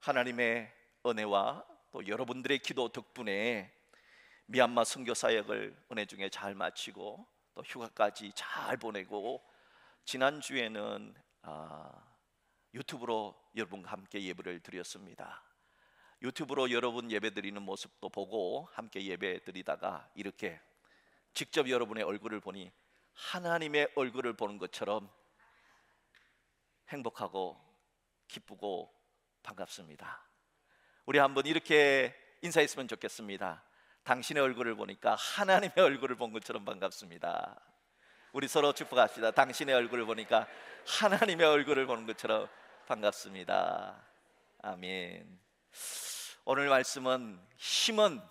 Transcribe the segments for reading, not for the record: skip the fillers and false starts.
하나님의 은혜와 또 여러분들의 기도 덕분에 미얀마 선교 사역을 은혜 중에 잘 마치고 또 휴가까지 잘 보내고 지난주에는 유튜브로 여러분과 함께 예배를 드렸습니다. 유튜브로 여러분 예배 드리는 모습도 보고 함께 예배 드리다가 이렇게 직접 여러분의 얼굴을 보니 하나님의 얼굴을 보는 것처럼 행복하고 기쁘고 반갑습니다. 우리 한번 이렇게 인사했으면 좋겠습니다. 당신의 얼굴을 보니까 하나님의 얼굴을 본 것처럼 반갑습니다. 우리 서로 축복합시다. 당신의 얼굴을 보니까 하나님의 얼굴을 보는 것처럼 반갑습니다. 아멘. 오늘 말씀은 힘은,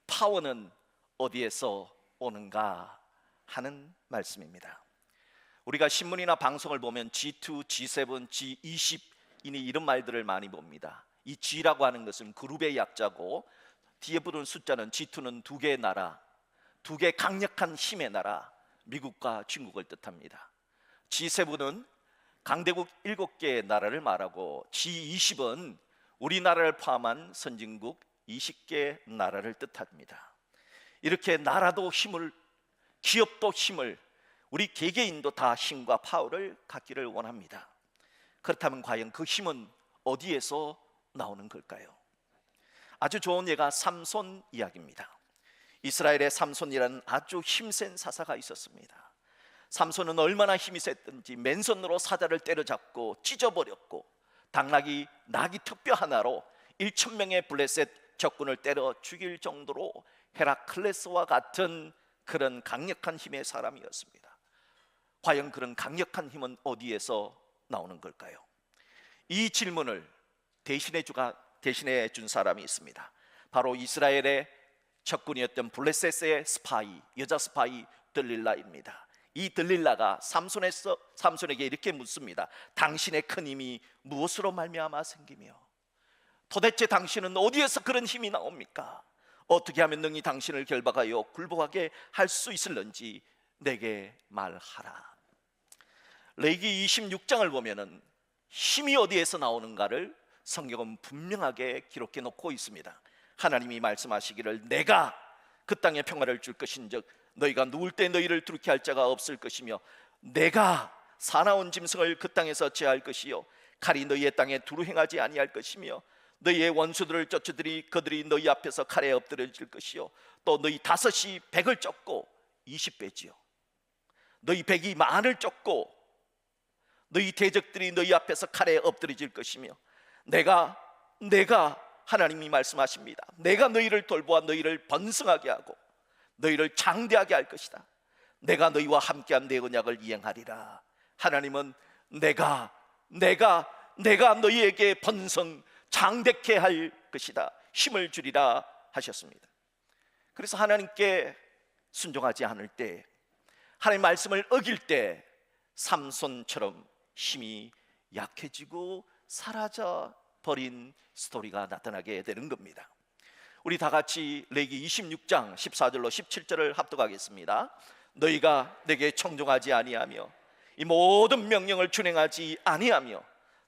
파워는 어디에서 오는가 하는 말씀입니다. 우리가 신문이나 방송을 보면 G2, G7, G20 이런 말들을 많이 봅니다. 이 G라고 하는 것은 그룹의 약자고 뒤에 붙은 숫자는 G2는 두 개의 나라, 두 개의 강력한 힘의 나라, 미국과 중국을 뜻합니다. G7은 강대국 7개의 나라를 말하고 G20은 우리나라를 포함한 선진국 20개 나라를 뜻합니다. 이렇게 나라도 힘을, 기업도 힘을, 우리 개개인도 다 힘과 파워를 갖기를 원합니다. 그렇다면 과연 그 힘은 어디에서 나오는 걸까요? 아주 좋은 예가 삼손 이야기입니다. 이스라엘의 삼손이라는 아주 힘센 사사가 있었습니다. 삼손은 얼마나 힘이 셌든지 맨손으로 사자를 때려잡고 찢어버렸고 당나귀 나귀 턱뼈 하나로 1,000명의 블레셋 적군을 때려 죽일 정도로 헤라클레스와 같은 그런 강력한 힘의 사람이었습니다. 과연 그런 강력한 힘은 어디에서 나오는 걸까요? 이 질문을 대신해 준 사람이 있습니다. 바로 이스라엘의 적군이었던 블레셋의 스파이, 여자 스파이 들릴라입니다. 이 들릴라가 삼손에게 이렇게 묻습니다. 당신의 큰 힘이 무엇으로 말미암아 생기며 도대체 당신은 어디에서 그런 힘이 나옵니까? 어떻게 하면 능히 당신을 결박하여 굴복하게 할 수 있을는지 내게 말하라. 레위기 26장을 보면은 힘이 어디에서 나오는가를 성경은 분명하게 기록해 놓고 있습니다. 하나님이 말씀하시기를 내가 그 땅에 평화를 줄 것인즉 너희가 누울 때 너희를 두렵게 할 자가 없을 것이며 내가 사나운 짐승을 그 땅에서 제할 것이요 칼이 너희의 땅에 두루 행하지 아니할 것이며 너희의 원수들을 쫓으더니 그들이 너희 앞에서 칼에 엎드려질 것이요 또 너희 다섯이 백을 쫓고 20배지요 너희 백이 만을 쫓고 너희 대적들이 너희 앞에서 칼에 엎드려질 것이며 내가 하나님이 말씀하십니다. 내가 너희를 돌보아 너희를 번성하게 하고 너희를 장대하게 할 것이다. 내가 너희와 함께한 내 언약을 이행하리라. 하나님은 내가 너희에게 번성 장대케 할 것이다. 힘을 주리라 하셨습니다. 그래서 하나님께 순종하지 않을 때, 하나님 말씀을 어길 때 삼손처럼 힘이 약해지고 사라져 버린 스토리가 나타나게 되는 겁니다. 우리 다 같이 레위기 26장 14절로 17절을 합독하겠습니다. 너희가 내게 청종하지 아니하며 이 모든 명령을 준행하지 아니하며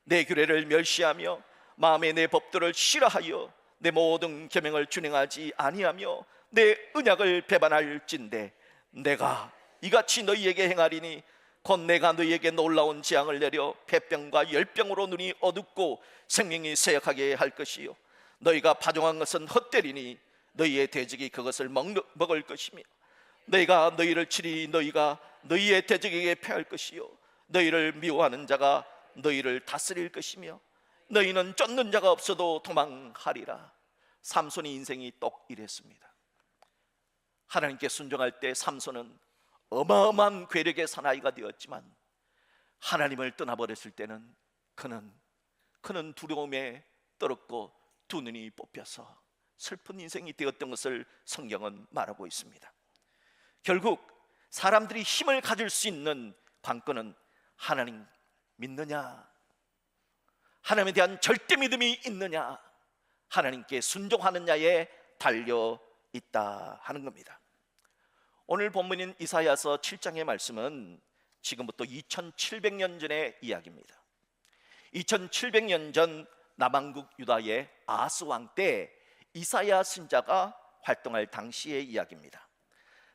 내 규례를 멸시하며 마음에 내 법도를 싫어하여 내 모든 계명을 준행하지 아니하며 내 언약을 배반할진대 내가 이같이 너희에게 행하리니 곧 내가 너희에게 놀라운 재앙을 내려 폐병과 열병으로 눈이 어둡고 생명이 쇠약하게 할 것이요 너희가 파종한 것은 헛되리니 너희의 대적이 그것을 먹을 것이며 너희가 너희를 치리 너희가 너희의 대적에게 패할 것이요 너희를 미워하는 자가 너희를 다스릴 것이며 너희는 쫓는 자가 없어도 도망하리라. 삼손의 인생이 똑 이랬습니다. 하나님께 순종할 때 삼손은 어마어마한 괴력의 사나이가 되었지만 하나님을 떠나버렸을 때는 그는 두려움에 떨었고 두 눈이 뽑혀서 슬픈 인생이 되었던 것을 성경은 말하고 있습니다. 결국 사람들이 힘을 가질 수 있는 관건은 하나님 믿느냐, 하나님에 대한 절대 믿음이 있느냐, 하나님께 순종하느냐에 달려 있다 하는 겁니다. 오늘 본문인 이사야서 7장의 말씀은 지금부터 2700년 전의 이야기입니다. 2700년 전 남왕국 유다의 아스 왕 때 이사야 선지자가 활동할 당시의 이야기입니다.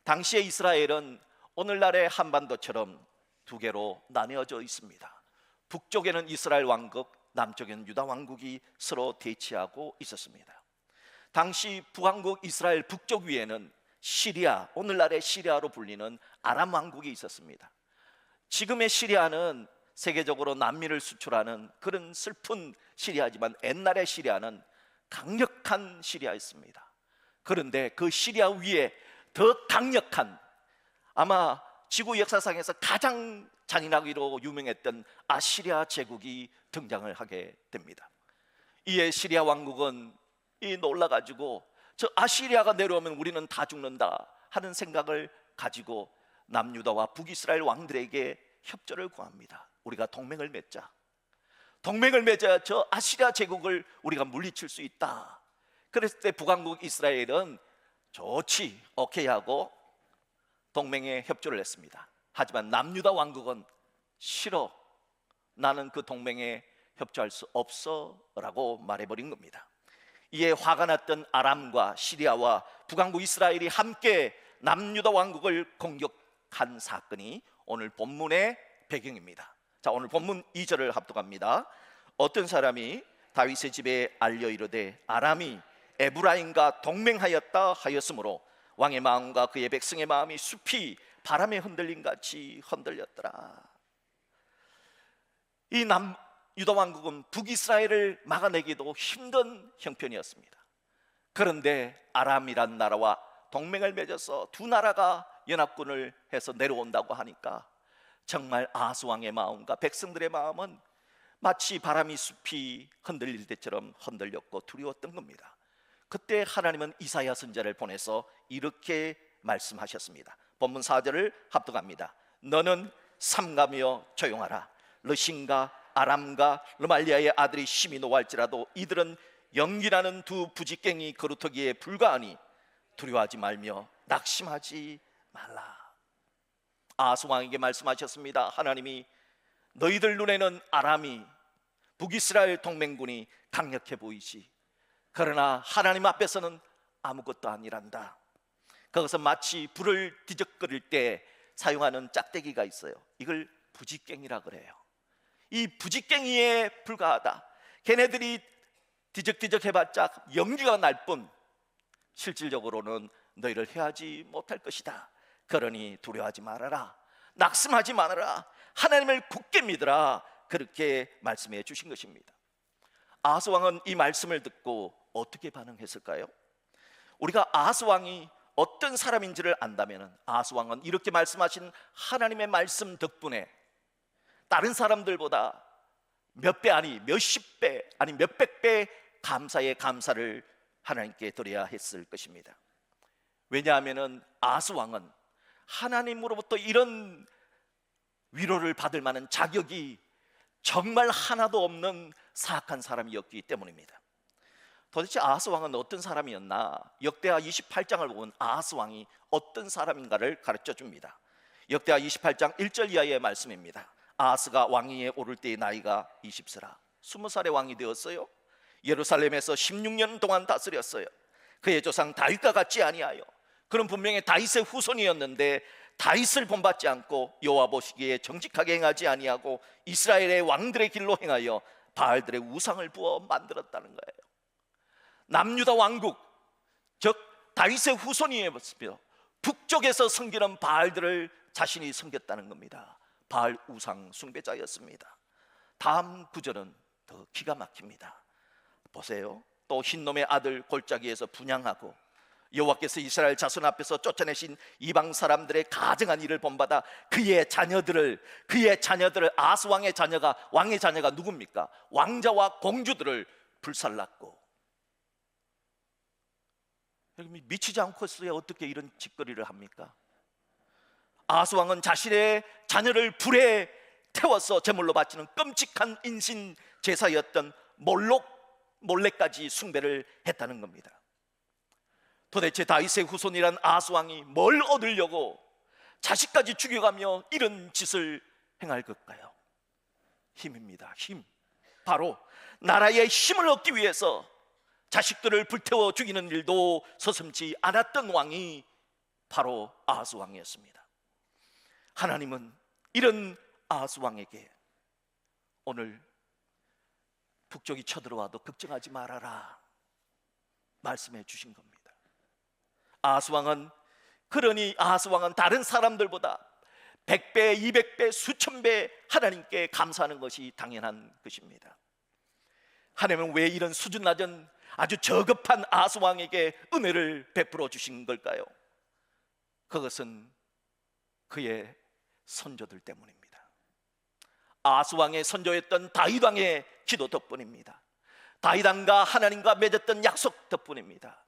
당시의 이스라엘은 오늘날의 한반도처럼 두 개로 나뉘어져 있습니다. 북쪽에는 이스라엘 왕국, 남쪽에는 유다 왕국이 서로 대치하고 있었습니다. 당시 북왕국 이스라엘 북쪽 위에는 시리아, 오늘날의 시리아로 불리는 아람 왕국이 있었습니다. 지금의 시리아는 세계적으로 난민을 수출하는 그런 슬픈 시리아지만 옛날의 시리아는 강력한 시리아였습니다. 그런데 그 시리아 위에 더 강력한, 아마 지구 역사상에서 가장 잔인하기로 유명했던 아시리아 제국이 등장을 하게 됩니다. 이에 시리아 왕국은 놀라가지고 저 아시리아가 내려오면 우리는 다 죽는다 하는 생각을 가지고 남유다와 북이스라엘 왕들에게 협조를 구합니다. 우리가 동맹을 맺자. 동맹을 맺어야 저 아시리아 제국을 우리가 물리칠 수 있다. 그랬을 때 북왕국 이스라엘은 좋지, 오케이 하고 동맹에 협조를 했습니다. 하지만 남유다 왕국은 싫어, 나는 그 동맹에 협조할 수 없어 라고 말해버린 겁니다. 이에 화가 났던 아람과 시리아와 북왕국 이스라엘이 함께 남유다 왕국을 공격한 사건이 오늘 본문의 배경입니다. 자, 오늘 본문 2절을 합독합니다. 어떤 사람이 다윗의 집에 알려 이르되 아람이 에브라임과 동맹하였다 하였으므로 왕의 마음과 그의 백성의 마음이 숲이 바람에 흔들림 같이 흔들렸더라. 이 남유다 왕국은 북이스라엘을 막아내기도 힘든 형편이었습니다. 그런데 아람이란 나라와 동맹을 맺어서 두 나라가 연합군을 해서 내려온다고 하니까 정말 아하스 왕의 마음과 백성들의 마음은 마치 바람이 숲이 흔들릴 때처럼 흔들렸고 두려웠던 겁니다. 그때 하나님은 이사야 선지자를 보내서 이렇게 말씀하셨습니다. 본문 4절을 합독합니다. 너는 삼가며 조용하라. 르신과 아람과 르말리아의 아들이 심히 노할지라도 이들은 연기나는 두 부지깽이 그루터기에 불과하니 두려워하지 말며 낙심하지 말라. 아하스 왕에게 말씀하셨습니다. 하나님이 너희들 눈에는 아람이 북이스라엘 동맹군이 강력해 보이지, 그러나 하나님 앞에서는 아무것도 아니란다. 그것은 마치 불을 뒤적거릴 때 사용하는 짝대기가 있어요. 이걸 부지깽이라 그래요. 이 부지깽이에 불과하다. 걔네들이 뒤적뒤적 해봤자 연기가 날 뿐 실질적으로는 너희를 해하지 못할 것이다. 그러니 두려워하지 말아라. 낙심하지 말아라. 하나님을 굳게 믿으라. 그렇게 말씀해 주신 것입니다. 아하스 왕은 이 말씀을 듣고 어떻게 반응했을까요? 우리가 아하스 왕이 어떤 사람인지를 안다면 아하스 왕은 이렇게 말씀하신 하나님의 말씀 덕분에 다른 사람들보다 몇 배 아니 몇십 배 아니 몇백 배 감사의 감사를 하나님께 드려야 했을 것입니다. 왜냐하면 아하스 왕은 하나님으로부터 이런 위로를 받을 만한 자격이 정말 하나도 없는 사악한 사람이었기 때문입니다. 도대체 아하스 왕은 어떤 사람이었나? 역대하 28장을 보면 아하스 왕이 어떤 사람인가를 가르쳐 줍니다. 역대하 28장 1절 이하의 말씀입니다. 아하스가 왕위에 오를 때의 나이가 20세라 20살의 왕이 되었어요. 예루살렘에서 16년 동안 다스렸어요. 그의 조상 다윗과 같지 아니하여, 그는 분명히 다윗의 후손이었는데 다윗을 본받지 않고 여호와 보시기에 정직하게 행하지 아니하고 이스라엘의 왕들의 길로 행하여 바알들의 우상을 부어 만들었다는 거예요. 남유다 왕국, 즉 다윗의 후손이었으며 북쪽에서 섬기는 바알들을 자신이 섬겼다는 겁니다. 바알 우상 숭배자였습니다. 다음 구절은 더 기가 막힙니다. 보세요. 또 흰놈의 아들 골짜기에서 분향하고 여호와께서 이스라엘 자손 앞에서 쫓아내신 이방 사람들의 가증한 일을 본받아 그의 자녀들을 아하스 왕의 자녀가 누굽니까? 왕자와 공주들을 불살랐고. 미치지 않고서야 어떻게 이런 짓거리를 합니까? 아하스 왕은 자신의 자녀를 불에 태워서 제물로 바치는 끔찍한 인신 제사였던 몰렉까지 숭배를 했다는 겁니다. 도대체 다윗의 후손이란 아하스 왕이 뭘 얻으려고 자식까지 죽여가며 이런 짓을 행할 걸까요? 힘입니다. 힘. 바로 나라의 힘을 얻기 위해서 자식들을 불태워 죽이는 일도 서슴지 않았던 왕이 바로 아하스 왕이었습니다. 하나님은 이런 아하스 왕에게 오늘 북쪽이 쳐들어와도 걱정하지 말아라 말씀해 주신 겁니다. 아하스 왕은, 그러니 아하스 왕은 다른 사람들보다 100배, 200배, 수천 배 하나님께 감사하는 것이 당연한 것입니다. 하나님은 왜 이런 수준 낮은 아주 저급한 아하스 왕에게 은혜를 베풀어 주신 걸까요? 그것은 그의 선조들 때문입니다. 아하스 왕의 선조였던 다윗 왕의 기도 덕분입니다. 다윗 왕과 하나님과 맺었던 약속 덕분입니다.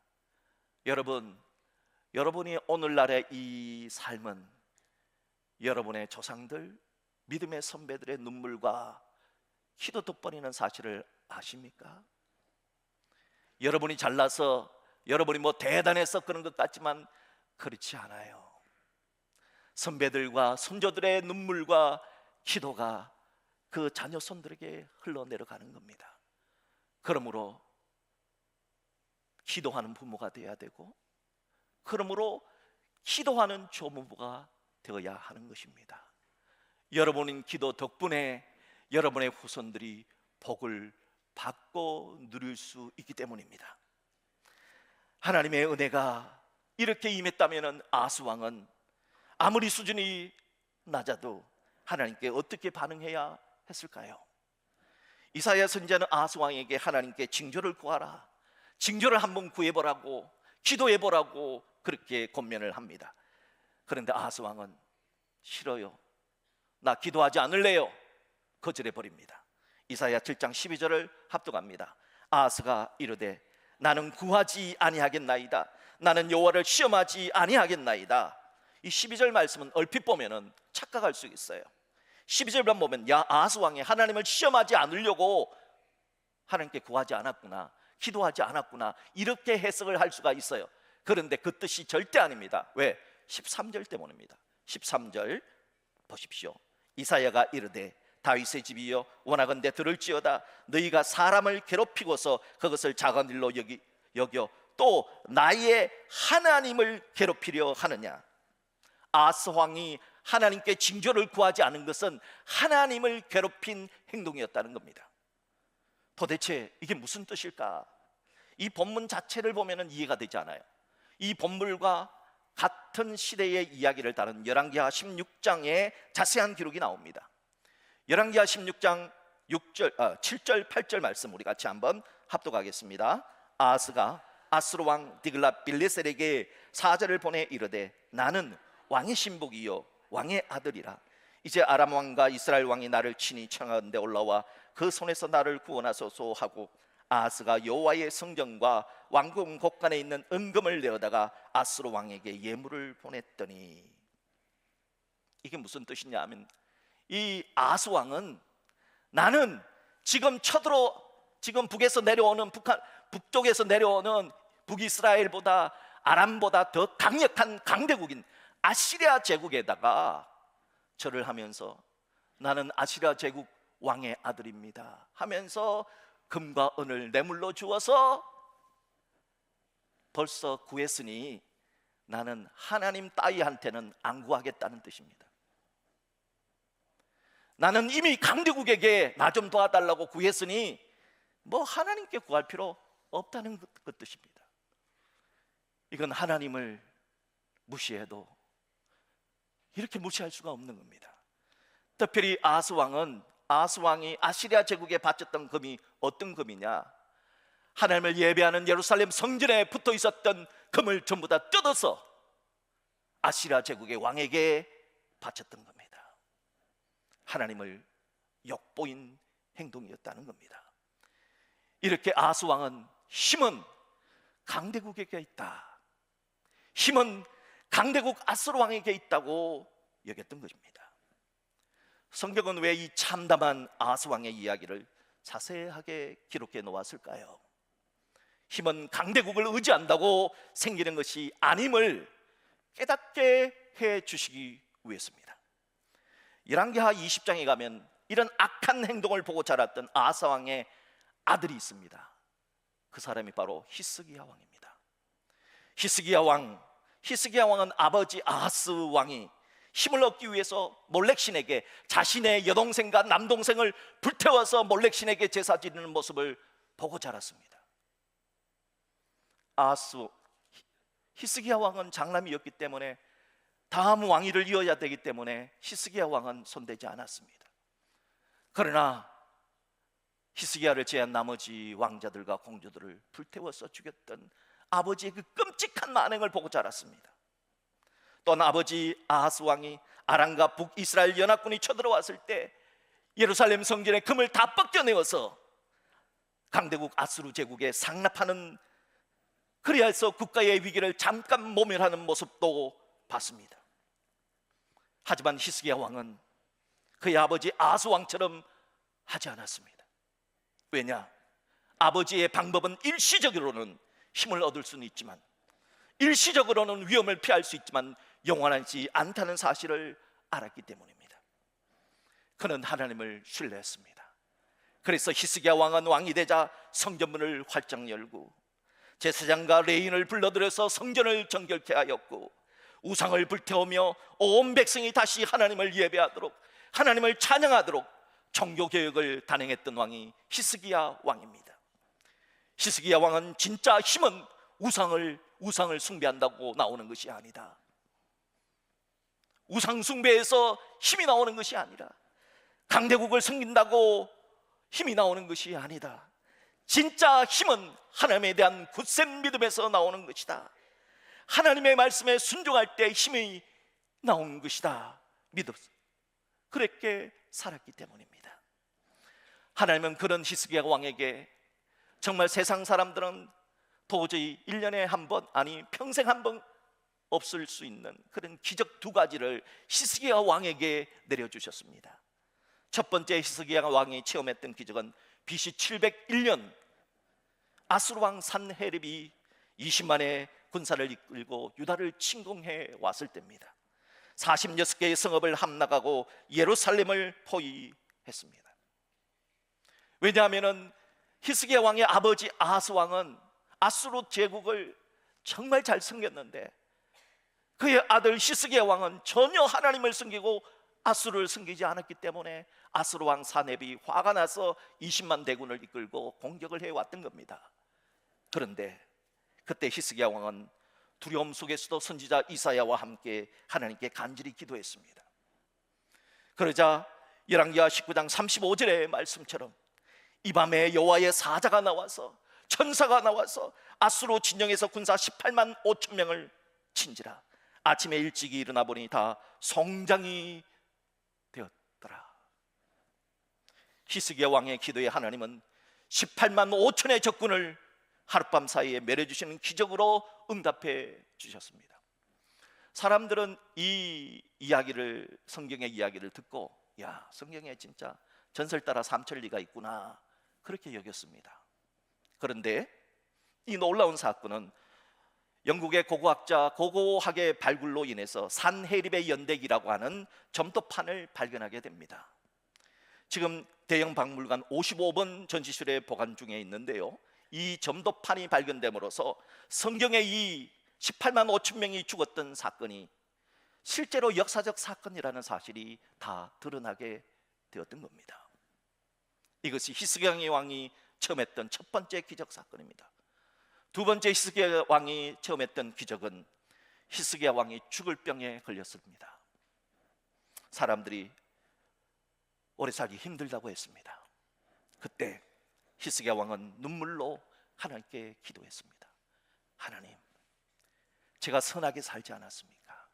여러분이 오늘날의 이 삶은 여러분의 조상들, 믿음의 선배들의 눈물과 기도 덕분이라는 사실을 아십니까? 여러분이 잘나서, 여러분이 대단해서 그런 것 같지만 그렇지 않아요. 선배들과 선조들의 눈물과 기도가 그 자녀 손들에게 흘러내려가는 겁니다. 그러므로 기도하는 부모가 되어야 되고, 그러므로 기도하는 조부모가 되어야 하는 것입니다. 여러분의 기도 덕분에 여러분의 후손들이 복을 받고 누릴 수 있기 때문입니다. 하나님의 은혜가 이렇게 임했다면 아하스 왕은 아무리 수준이 낮아도 하나님께 어떻게 반응해야 했을까요? 이사야 선지자는 아하스 왕에게 하나님께 징조를 구하라, 징조를 한번 구해보라고, 기도해보라고 그렇게 권면을 합니다. 그런데 아하스 왕은 싫어요, 나 기도하지 않을래요, 거절해버립니다. 이사야 7장 12절을 합독합니다. 아하스가 이르되 나는 구하지 아니하겠나이다, 나는 여호와를 시험하지 아니하겠나이다. 이 12절 말씀은 얼핏 보면은 착각할 수 있어요. 12절만 보면 야, 아하스 왕이 하나님을 시험하지 않으려고 하나님께 구하지 않았구나, 기도하지 않았구나, 이렇게 해석을 할 수가 있어요. 그런데 그 뜻이 절대 아닙니다. 왜? 13절 때문입니다. 13절 보십시오. 이사야가 이르되 다윗의 집이여 원하건대 들을지어다, 너희가 사람을 괴롭히고서 그것을 작은 일로 여겨 또 나의 하나님을 괴롭히려 하느냐. 아하스 왕이 하나님께 징조를 구하지 않은 것은 하나님을 괴롭힌 행동이었다는 겁니다. 도대체 이게 무슨 뜻일까? 이 본문 자체를 보면 이해가 되지 않아요. 이 본문과 같은 시대의 이야기를 다룬 열왕기하 16장에 자세한 기록이 나옵니다. 열왕기하 16장 7절 8절 말씀 우리 같이 한번 합독하겠습니다. 아하스가 아스로 왕 디글랏빌레셀에게 사절을 보내 이르되 나는 왕의 신복이요 왕의 아들이라. 이제 아람 왕과 이스라엘 왕이 나를 친히 청하건대 올라와 그 손에서 나를 구원하소서 하고 아하스가 여호와의 성전과 왕궁 곳간에 있는 은금을 내어다가 아스로 왕에게 예물을 보냈더니, 이게 무슨 뜻이냐 하면 이 아하스 왕은 나는 지금 북에서 내려오는 북쪽에서 내려오는 북이스라엘보다 아람보다 더 강력한 강대국인 아시리아 제국에다가 절을 하면서 나는 아시리아 제국 왕의 아들입니다 하면서 금과 은을 뇌물로 주어서 벌써 구했으니 나는 하나님 따위한테는 안 구하겠다는 뜻입니다. 나는 이미 강대국에게 나 좀 도와달라고 구했으니 하나님께 구할 필요 없다는 그 뜻입니다. 이건 하나님을 무시해도 이렇게 무시할 수가 없는 겁니다. 특별히 아하스 왕이 아시리아 제국에 바쳤던 금이 어떤 금이냐? 하나님을 예배하는 예루살렘 성전에 붙어 있었던 금을 전부 다 뜯어서 아시리아 제국의 왕에게 바쳤던 겁니다. 하나님을 역보인 행동이었다는 겁니다. 이렇게 아하스 왕은 힘은 강대국에게 있다, 힘은 강대국 아스로 왕에게 있다고 여겼던 것입니다. 성경은 왜 이 참담한 아하스 왕의 이야기를 자세하게 기록해 놓았을까요? 힘은 강대국을 의지한다고 생기는 것이 아님을 깨닫게 해 주시기 위해서입니다. 열왕기하 20장에 가면 이런 악한 행동을 보고 자랐던 아사 왕의 아들이 있습니다. 그 사람이 바로 히스기야 왕입니다. 히스기야 왕은 아버지 아하스 왕이 힘을 얻기 위해서 몰렉신에게 자신의 여동생과 남동생을 불태워서 몰렉신에게 제사 지르는 모습을 보고 자랐습니다. 히스기야 왕은 장남이었기 때문에 다음 왕위를 이어야 되기 때문에 히스기야 왕은 손대지 않았습니다. 그러나 히스기야를 제한 나머지 왕자들과 공주들을 불태워서 죽였던 아버지의 그 끔찍한 만행을 보고 자랐습니다. 또한 아버지 아하스 왕이 아람과 북이스라엘 연합군이 쳐들어왔을 때 예루살렘 성전의 금을 다 벗겨내어서 강대국 아수르 제국에 상납하는, 그리하여 국가의 위기를 잠깐 모면하는 모습도 봤습니다. 하지만 히스기야 왕은 그의 아버지 아하스 왕처럼 하지 않았습니다. 왜냐? 아버지의 방법은 일시적으로는 힘을 얻을 수는 있지만, 일시적으로는 위험을 피할 수 있지만 영원하지 않다는 사실을 알았기 때문입니다. 그는 하나님을 신뢰했습니다. 그래서 히스기야 왕은 왕이 되자 성전문을 활짝 열고 제사장과 레인을 불러들여서 성전을 정결케 하였고, 우상을 불태우며 온 백성이 다시 하나님을 예배하도록, 하나님을 찬양하도록 종교개혁을 단행했던 왕이 히스기야 왕입니다. 히스기야 왕은 진짜 힘은 우상을 숭배한다고 나오는 것이 아니다. 우상 숭배에서 힘이 나오는 것이 아니라, 강대국을 섬긴다고 힘이 나오는 것이 아니다. 진짜 힘은 하나님에 대한 굳센 믿음에서 나오는 것이다. 하나님의 말씀에 순종할 때 힘이 나오는 것이다. 믿었어. 그렇게 살았기 때문입니다. 하나님은 그런 히스기야 왕에게 정말 세상 사람들은 도저히 1년에 한 번, 아니 평생 한 번 없을 수 있는 그런 기적 두 가지를 히스기야 왕에게 내려주셨습니다. 첫 번째, 히스기야 왕이 체험했던 기적은 BC 701년 아수르 왕 산헤립이 20만의 군사를 이끌고 유다를 침공해 왔을 때입니다. 46개의 성읍을 함락하고 예루살렘을 포위했습니다. 왜냐하면 히스기야 왕의 아버지 아하스 왕은 아수르 제국을 정말 잘 섬겼는데, 그의 아들 히스기야 왕은 전혀 하나님을 섬기고 아수르를 섬기지 않았기 때문에 아수르 왕 산헤립이 화가 나서 20만 대군을 이끌고 공격을 해왔던 겁니다. 그런데 그때 히스기야 왕은 두려움 속에서도 선지자 이사야와 함께 하나님께 간절히 기도했습니다. 그러자 열왕기하 19장 35절의 말씀처럼 이 밤에 여호와의 사자가 나와서, 천사가 나와서 아수르 진영에서 군사 18만 5천 명을 친지라. 아침에 일찍이 일어나 보니 다 성장이 되었더라. 히스기야 왕의 기도에 하나님은 18만 5천의 적군을 하룻밤 사이에 멸해주시는 기적으로 응답해 주셨습니다. 사람들은 이 이야기를, 성경의 이야기를 듣고, 야, 성경에 진짜 전설 따라 삼천리가 있구나, 그렇게 여겼습니다. 그런데 이 놀라운 사건은 영국의 고고학자 고고학의 발굴로 인해서 산헤립의 연대기라고 하는 점토판을 발견하게 됩니다. 지금 대형 박물관 55번 전시실에 보관 중에 있는데요, 이 점토판이 발견됨으로써 성경의 이 18만 5천 명이 죽었던 사건이 실제로 역사적 사건이라는 사실이 다 드러나게 되었던 겁니다. 이것이 히스기야 왕이 처음 했던 첫 번째 기적 사건입니다. 두 번째 히스기야 왕이 처음 했던 기적은 히스기야 왕이 죽을 병에 걸렸습니다. 사람들이 오래 살기 힘들다고 했습니다. 그때 히스기야 왕은 눈물로 하나님께 기도했습니다. 하나님, 제가 선하게 살지 않았습니까?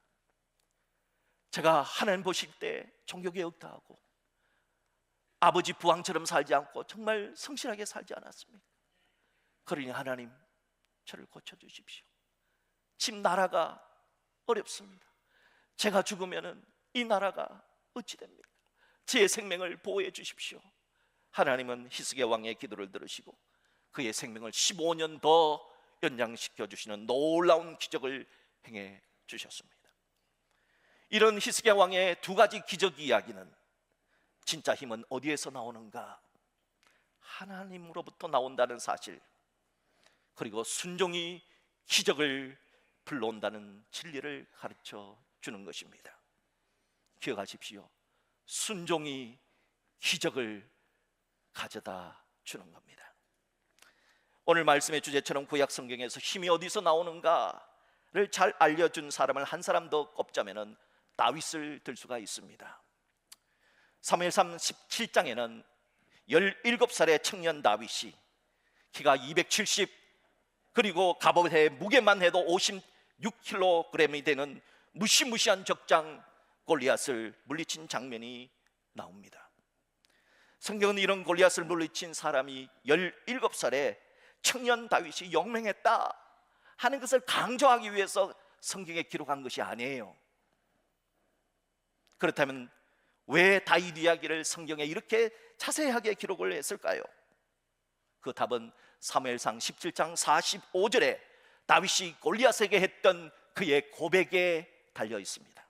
제가 하나님 보실 때 종교개혁도 하고 아버지 부왕처럼 살지 않고 정말 성실하게 살지 않았습니까? 그러니 하나님, 저를 고쳐주십시오. 지금 나라가 어렵습니다. 제가 죽으면 이 나라가 어찌 됩니까? 제 생명을 보호해 주십시오. 하나님은 히스기야 왕의 기도를 들으시고 그의 생명을 15년 더 연장시켜 주시는 놀라운 기적을 행해 주셨습니다. 이런 히스기야 왕의 두 가지 기적 이야기는 진짜 힘은 어디에서 나오는가? 하나님으로부터 나온다는 사실, 그리고 순종이 기적을 불러온다는 진리를 가르쳐 주는 것입니다. 기억하십시오. 순종이 기적을 가져다 주는 겁니다. 오늘 말씀의 주제처럼 구약 성경에서 힘이 어디서 나오는가를 잘 알려준 사람을 한 사람 더 꼽자면 다윗을 들 수가 있습니다. 사무엘상 17장에는 17살의 청년 다윗이 키가 270, 그리고 갑옷의 무게만 해도 56kg이 되는 무시무시한 적장 골리앗을 물리친 장면이 나옵니다. 성경은 이런 골리앗을 물리친 사람이 17살의 청년 다윗이 용맹했다 하는 것을 강조하기 위해서 성경에 기록한 것이 아니에요. 그렇다면 왜 다윗 이야기를 성경에 이렇게 자세하게 기록을 했을까요? 그 답은 사무엘상 17장 45절에 다윗이 골리앗에게 했던 그의 고백에 달려 있습니다.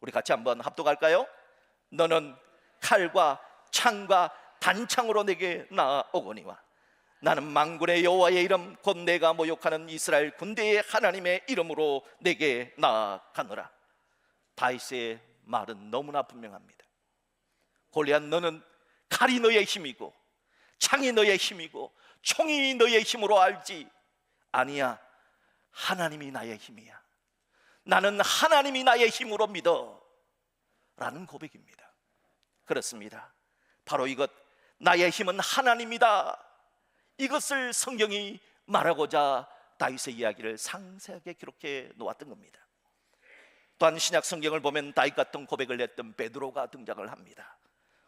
우리 같이 한번 합독할까요? 너는 칼과 창과 단창으로 내게 나아오거니와 나는 만군의 여호와의 이름 곧 내가 모욕하는 이스라엘 군대의 하나님의 이름으로 내게 나아가노라. 다윗의 말은 너무나 분명합니다. 골리앗, 너는 칼이 너의 힘이고 창이 너의 힘이고 총이 너의 힘으로 알지 아니야. 하나님이 나의 힘이야. 나는 하나님이 나의 힘으로 믿어 라는 고백입니다. 그렇습니다. 바로 이것, 나의 힘은 하나님이다, 이것을 성경이 말하고자 다윗의 이야기를 상세하게 기록해 놓았던 겁니다. 또한 신약 성경을 보면 다윗 같은 고백을 했던 베드로가 등장을 합니다.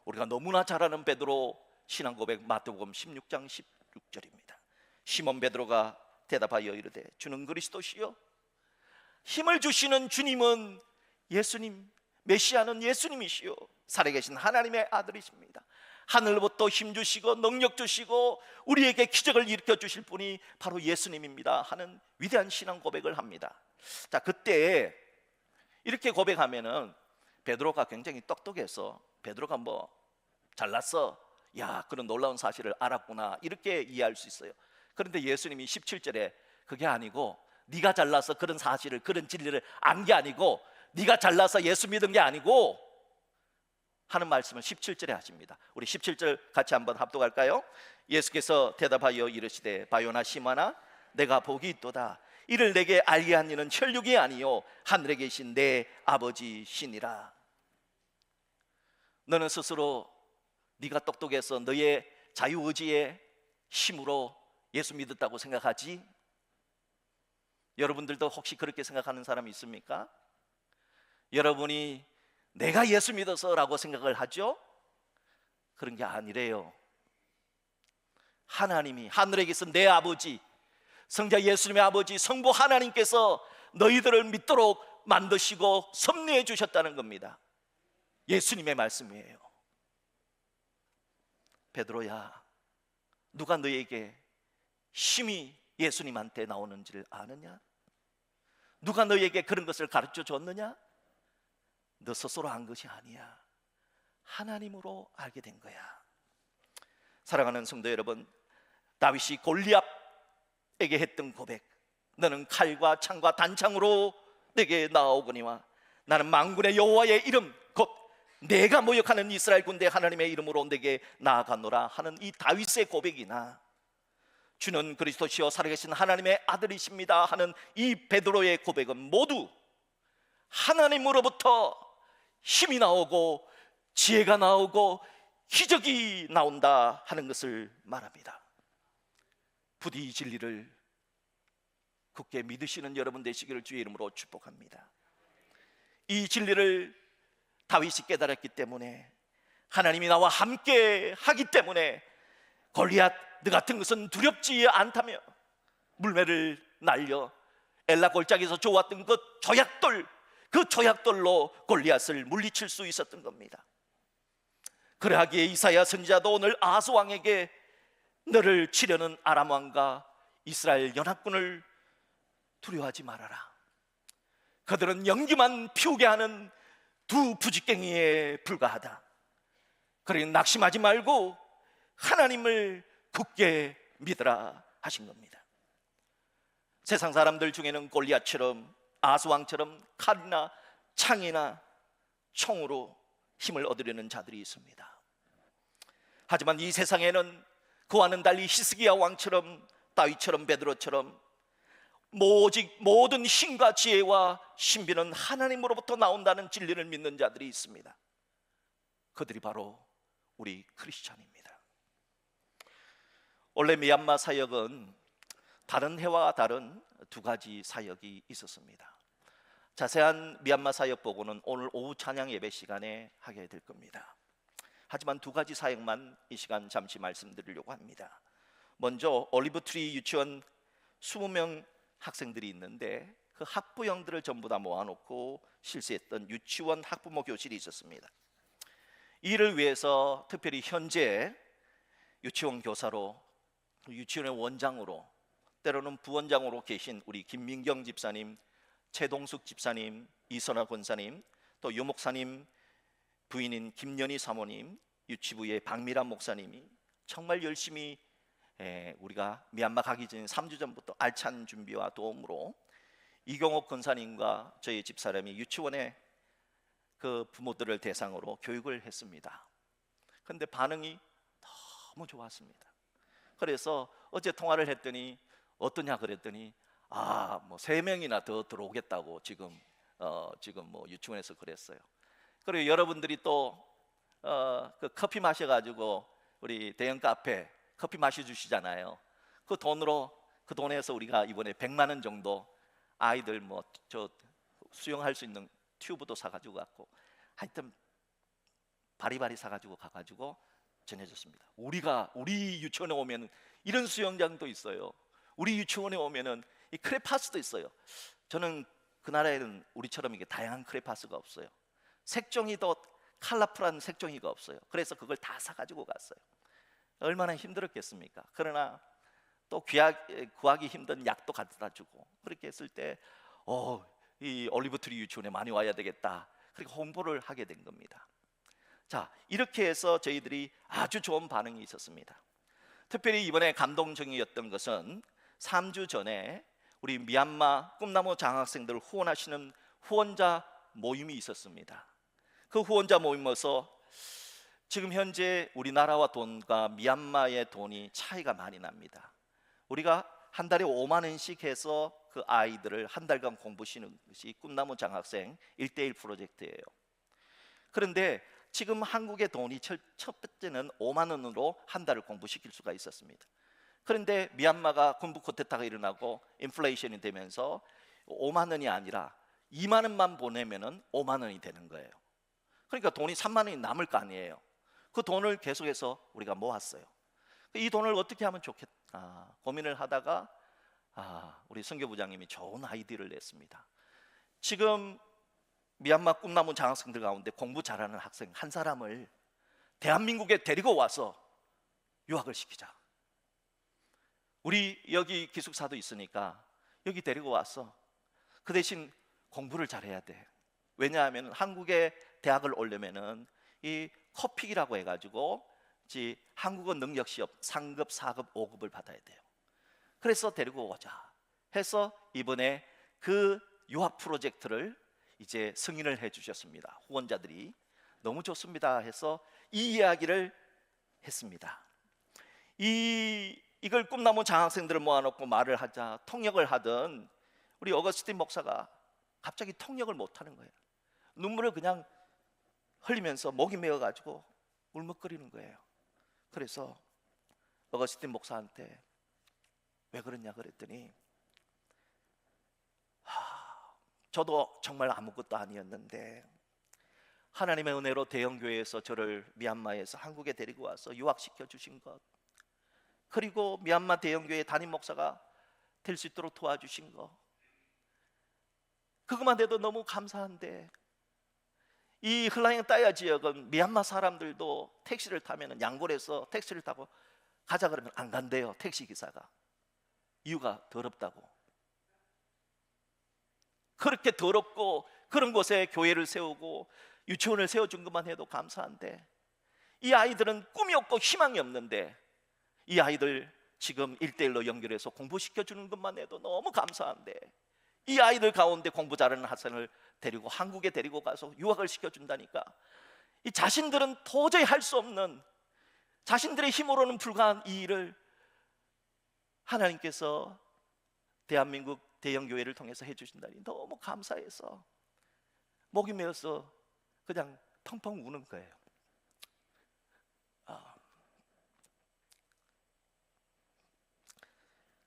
우리가 너무나 잘 아는 베드로 신앙 고백, 마태복음 16장 16절입니다. 시몬 베드로가 대답하여 이르되 주는 그리스도시요 힘을 주시는 주님은 예수님, 메시아는 예수님이시요 살아계신 하나님의 아들이십니다. 하늘로부터 힘 주시고 능력 주시고 우리에게 기적을 일으켜 주실 분이 바로 예수님입니다 하는 위대한 신앙 고백을 합니다. 자, 그때 이렇게 고백하면은 베드로가 굉장히 똑똑해서 베드로가 뭐 잘났어, 야 그런 놀라운 사실을 알았구나, 이렇게 이해할 수 있어요. 그런데 예수님이 17절에 그게 아니고, 네가 잘나서 그런 사실을, 그런 진리를 안 게 아니고, 네가 잘나서 예수 믿은 게 아니고 하는 말씀을 17절에 하십니다. 우리 17절 같이 한번 합독할까요? 예수께서 대답하여 이르시되 바요나 시몬아 내가 복이 있도다. 이를 내게 알게 한 이는 혈육이 아니요 하늘에 계신 내 아버지시니라. 너는 스스로 네가 똑똑해서 너의 자유의지의 힘으로 예수 믿었다고 생각하지? 여러분들도 혹시 그렇게 생각하는 사람이 있습니까? 여러분이 내가 예수 믿어서 라고 생각을 하죠? 그런 게 아니래요. 하나님이, 하늘에 계신 내 아버지, 성자 예수님의 아버지 성부 하나님께서 너희들을 믿도록 만드시고 섭리해 주셨다는 겁니다. 예수님의 말씀이에요. 베드로야, 누가 너에게 힘이 예수님한테 나오는지를 아느냐? 누가 너에게 그런 것을 가르쳐 줬느냐? 너 스스로 한 것이 아니야. 하나님으로 알게 된 거야. 사랑하는 성도 여러분, 다윗이 골리앗에게 했던 고백, 너는 칼과 창과 단창으로 내게 나아오거니와 나는 만군의 여호와의 이름 곧 내가 모욕하는 이스라엘 군대 하나님의 이름으로 내게 나아가노라 하는 이 다윗의 고백이나 주는 그리스도시요 살아계신 하나님의 아들이십니다 하는 이 베드로의 고백은 모두 하나님으로부터 힘이 나오고 지혜가 나오고 기적이 나온다 하는 것을 말합니다. 부디 이 진리를 굳게 믿으시는 여러분 되시기를 주의 이름으로 축복합니다. 이 진리를 다윗이 깨달았기 때문에, 하나님이 나와 함께 하기 때문에 골리앗 너 같은 것은 두렵지 않다며 물매를 날려 엘라 골짜기에서 좋았던 그 조약돌로 골리앗을 물리칠 수 있었던 겁니다. 그러하기에 이사야 선지자도 오늘 아하스 왕에게 너를 치려는 아람 왕과 이스라엘 연합군을 두려워하지 말아라. 그들은 연기만 피우게 하는 두 부지깽이에 불과하다. 그러니 낙심하지 말고 하나님을 굳게 믿으라 하신 겁니다. 세상 사람들 중에는 골리앗처럼, 아스왕처럼 칼이나 창이나 총으로 힘을 얻으려는 자들이 있습니다. 하지만 이 세상에는 그와는 달리 히스기야 왕처럼, 다윗처럼, 베드로처럼 오직 모든 힘과 지혜와 신비는 하나님으로부터 나온다는 진리를 믿는 자들이 있습니다. 그들이 바로 우리 크리스찬입니다. 원래 미얀마 사역은 다른 해와 다른 두 가지 사역이 있었습니다. 자세한 미얀마 사역 보고는 오늘 오후 찬양 예배 시간에 하게 될 겁니다. 하지만 두 가지 사역만 이 시간 잠시 말씀드리려고 합니다. 먼저 올리브트리 유치원 20명 학생들이 있는데 그 학부형들을 전부 다 모아놓고 실시했던 유치원 학부모 교실이 있었습니다. 이를 위해서 특별히 현재 유치원 교사로, 유치원의 원장으로, 때로는 부원장으로 계신 우리 김민경 집사님, 최동숙 집사님, 이선아 권사님, 또 유목사님 부인인 김연희 사모님, 유치부의 박미란 목사님이 정말 열심히 우리가 미얀마 가기 전 3주 전부터 알찬 준비와 도움으로 이경옥 권사님과 저희 집사람이 유치원에 그 부모들을 대상으로 교육을 했습니다. 그런데 반응이 너무 좋았습니다. 그래서 어제 통화를 했더니 어떠냐 그랬더니 뭐 3명이나 더 들어오겠다고 지금 뭐 유치원에서 그랬어요. 그리고 여러분들이 또 그 커피 마셔가지고 우리 대형 카페 커피 마셔주시잖아요. 그 돈에서 우리가 이번에 100만 원 정도 아이들 뭐 저 수영할 수 있는 튜브도 사가지고 갔고, 하여튼 바리바리 사가지고 가가지고 전해줬습니다. 우리 유치원에 오면 이런 수영장도 있어요. 우리 유치원에 오면은 이 크레파스도 있어요. 저는 그 나라에는 우리처럼 이게 다양한 크레파스가 없어요. 색종이 더 컬러풀한 색종이가 없어요. 그래서 그걸 다 사가지고 갔어요. 얼마나 힘들었겠습니까? 그러나 또 구하기 힘든 약도 갖다 주고, 그렇게 했을 때 이 올리브트리 유치원에 많이 와야 되겠다, 그렇게 홍보를 하게 된 겁니다. 자, 이렇게 해서 저희들이 아주 좋은 반응이 있었습니다. 특별히 이번에 감동적이었던 것은 3주 전에 우리 미얀마 꿈나무 장학생들을 후원하시는 후원자 모임이 있었습니다. 그 후원자 모임에서 지금 현재 우리나라와 돈과 미얀마의 돈이 차이가 많이 납니다. 우리가 한 달에 5만 원씩 해서 그 아이들을 한 달간 공부시키는 것이 꿈나무 장학생 1:1 프로젝트예요. 그런데 지금 한국의 돈이 첫 번째는 5만 원으로 한 달을 공부시킬 수가 있었습니다. 그런데 미얀마가 군부 쿠데타가 일어나고 인플레이션이 되면서 5만 원이 아니라 2만 원만 보내면은 5만 원이 되는 거예요. 그러니까 돈이 3만 원이 남을 거 아니에요. 그 돈을 계속해서 우리가 모았어요. 이 돈을 어떻게 하면 좋겠다 고민을 하다가 우리 선교부장님이 좋은 아이디어를 냈습니다. 지금 미얀마 꿈나무 장학생들 가운데 공부 잘하는 학생 한 사람을 대한민국에 데리고 와서 유학을 시키자. 우리 여기 기숙사도 있으니까 여기 데리고 와서 그 대신 공부를 잘해야 돼. 왜냐하면 한국에 대학을 오려면은 이 커픽이라고 해가지고 한국어 능력 시험 3급, 4급, 5급을 받아야 돼요. 그래서 데리고 오자 해서 이번에 그 유학 프로젝트를 이제 승인을 해주셨습니다. 후원자들이 너무 좋습니다 해서 이 이야기를 했습니다. 이걸 꿈나무 장학생들을 모아놓고 말을 하자 통역을 하던 우리 어거스틴 목사가 갑자기 통역을 못하는 거예요. 눈물을 그냥 흘리면서 목이 메어가지고 울먹거리는 거예요. 그래서 어거스틴 목사한테 왜 그러냐 그랬더니 저도 정말 아무것도 아니었는데 하나님의 은혜로 대형교회에서 저를 미얀마에서 한국에 데리고 와서 유학시켜 주신 것, 그리고 미얀마 대형교회 담임 목사가 될 수 있도록 도와주신 것, 그것만 해도 너무 감사한데 이 흘라잉 따야 지역은 미얀마 사람들도 택시를 타면 양골에서 택시를 타고 가자 그러면 안 간대요. 택시기사가. 이유가 더럽다고. 그렇게 더럽고 그런 곳에 교회를 세우고 유치원을 세워준 것만 해도 감사한데 이 아이들은 꿈이 없고 희망이 없는데 이 아이들 지금 1대1로 연결해서 공부시켜주는 것만 해도 너무 감사한데, 이 아이들 가운데 공부 잘하는 학생을 데리고 한국에 데리고 가서 유학을 시켜준다니까, 이 자신들은 도저히 할 수 없는, 자신들의 힘으로는 불가한 이 일을 하나님께서 대한민국 대형교회를 통해서 해주신다니 너무 감사해서 목이 메어서 그냥 펑펑 우는 거예요.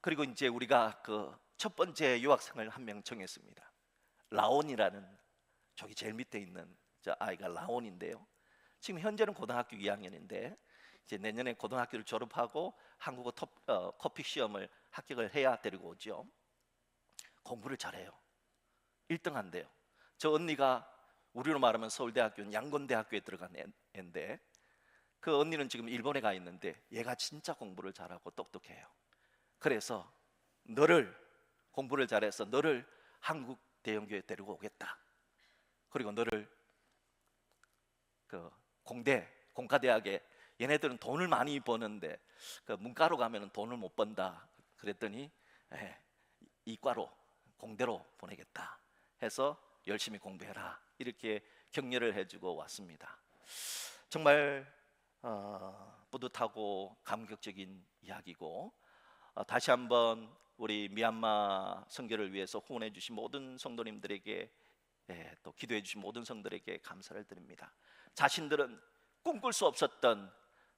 그리고 이제 우리가 그 첫 번째 유학생을 한 명 정했습니다. 라온이라는, 저기 제일 밑에 있는 저 아이가 라온인데요, 지금 현재는 고등학교 2학년인데 이제 내년에 고등학교를 졸업하고 한국어 커피 시험을 합격을 해야 데리고 오죠. 공부를 잘해요. 1등 한대요. 저 언니가 우리로 말하면 서울대학교 양곤대학교에 들어간 애인데, 그 언니는 지금 일본에 가 있는데 얘가 진짜 공부를 잘하고 똑똑해요. 그래서 공부를 잘해서 너를 한국 대형교회에 데리고 오겠다. 그리고 너를 그 공과대학에, 얘네들은 돈을 많이 버는데 그 문과로 가면 돈을 못 번다 그랬더니 이과로, 공대로 보내겠다 해서 열심히 공부해라, 이렇게 격려를 해주고 왔습니다. 정말 뿌듯하고 감격적인 이야기고, 다시 한번 우리 미얀마 선교를 위해서 후원해 주신 모든 성도님들에게, 또 기도해 주신 모든 성도들에게 감사를 드립니다. 자신들은 꿈꿀 수 없었던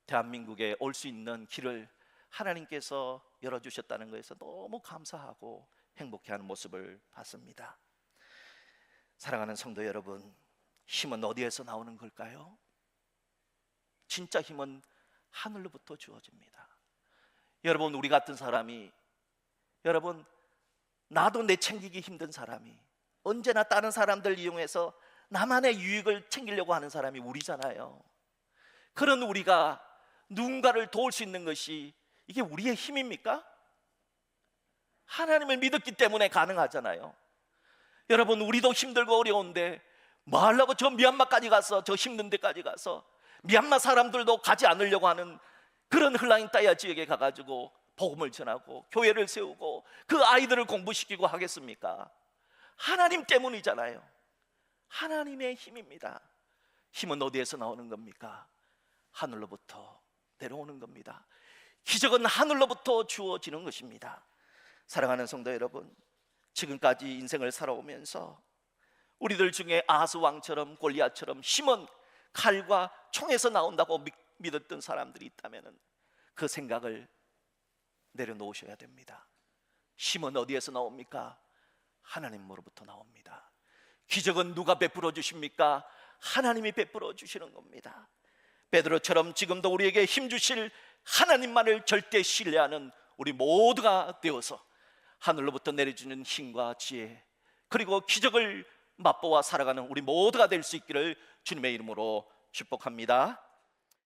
대한민국에 올 수 있는 길을 하나님께서 열어주셨다는 것에서 너무 감사하고 행복해하는 모습을 봤습니다. 사랑하는 성도 여러분, 힘은 어디에서 나오는 걸까요? 진짜 힘은 하늘로부터 주어집니다. 여러분, 우리 같은 사람이, 여러분, 나도 내 챙기기 힘든 사람이, 언제나 다른 사람들 이용해서 나만의 유익을 챙기려고 하는 사람이 우리잖아요. 그런 우리가 누군가를 도울 수 있는 것이 이게 우리의 힘입니까? 하나님을 믿었기 때문에 가능하잖아요. 여러분, 우리도 힘들고 어려운데 뭐 하려고 저 미얀마까지 가서, 저 힘든 데까지 가서, 미얀마 사람들도 가지 않으려고 하는 그런 흘라인 따야 지역에 가가지고 복음을 전하고 교회를 세우고 그 아이들을 공부시키고 하겠습니까? 하나님 때문이잖아요. 하나님의 힘입니다. 힘은 어디에서 나오는 겁니까? 하늘로부터 내려오는 겁니다. 기적은 하늘로부터 주어지는 것입니다. 사랑하는 성도 여러분, 지금까지 인생을 살아오면서 우리들 중에 아하스 왕처럼 골리앗처럼 힘은 칼과 총에서 나온다고 믿었던 사람들이 있다면 그 생각을 내려놓으셔야 됩니다. 힘은 어디에서 나옵니까? 하나님으로부터 나옵니다. 기적은 누가 베풀어 주십니까? 하나님이 베풀어 주시는 겁니다. 베드로처럼 지금도 우리에게 힘 주실 하나님만을 절대 신뢰하는 우리 모두가 되어서 하늘로부터 내려주는 힘과 지혜, 그리고 기적을 맛보아 살아가는 우리 모두가 될 수 있기를 주님의 이름으로 축복합니다.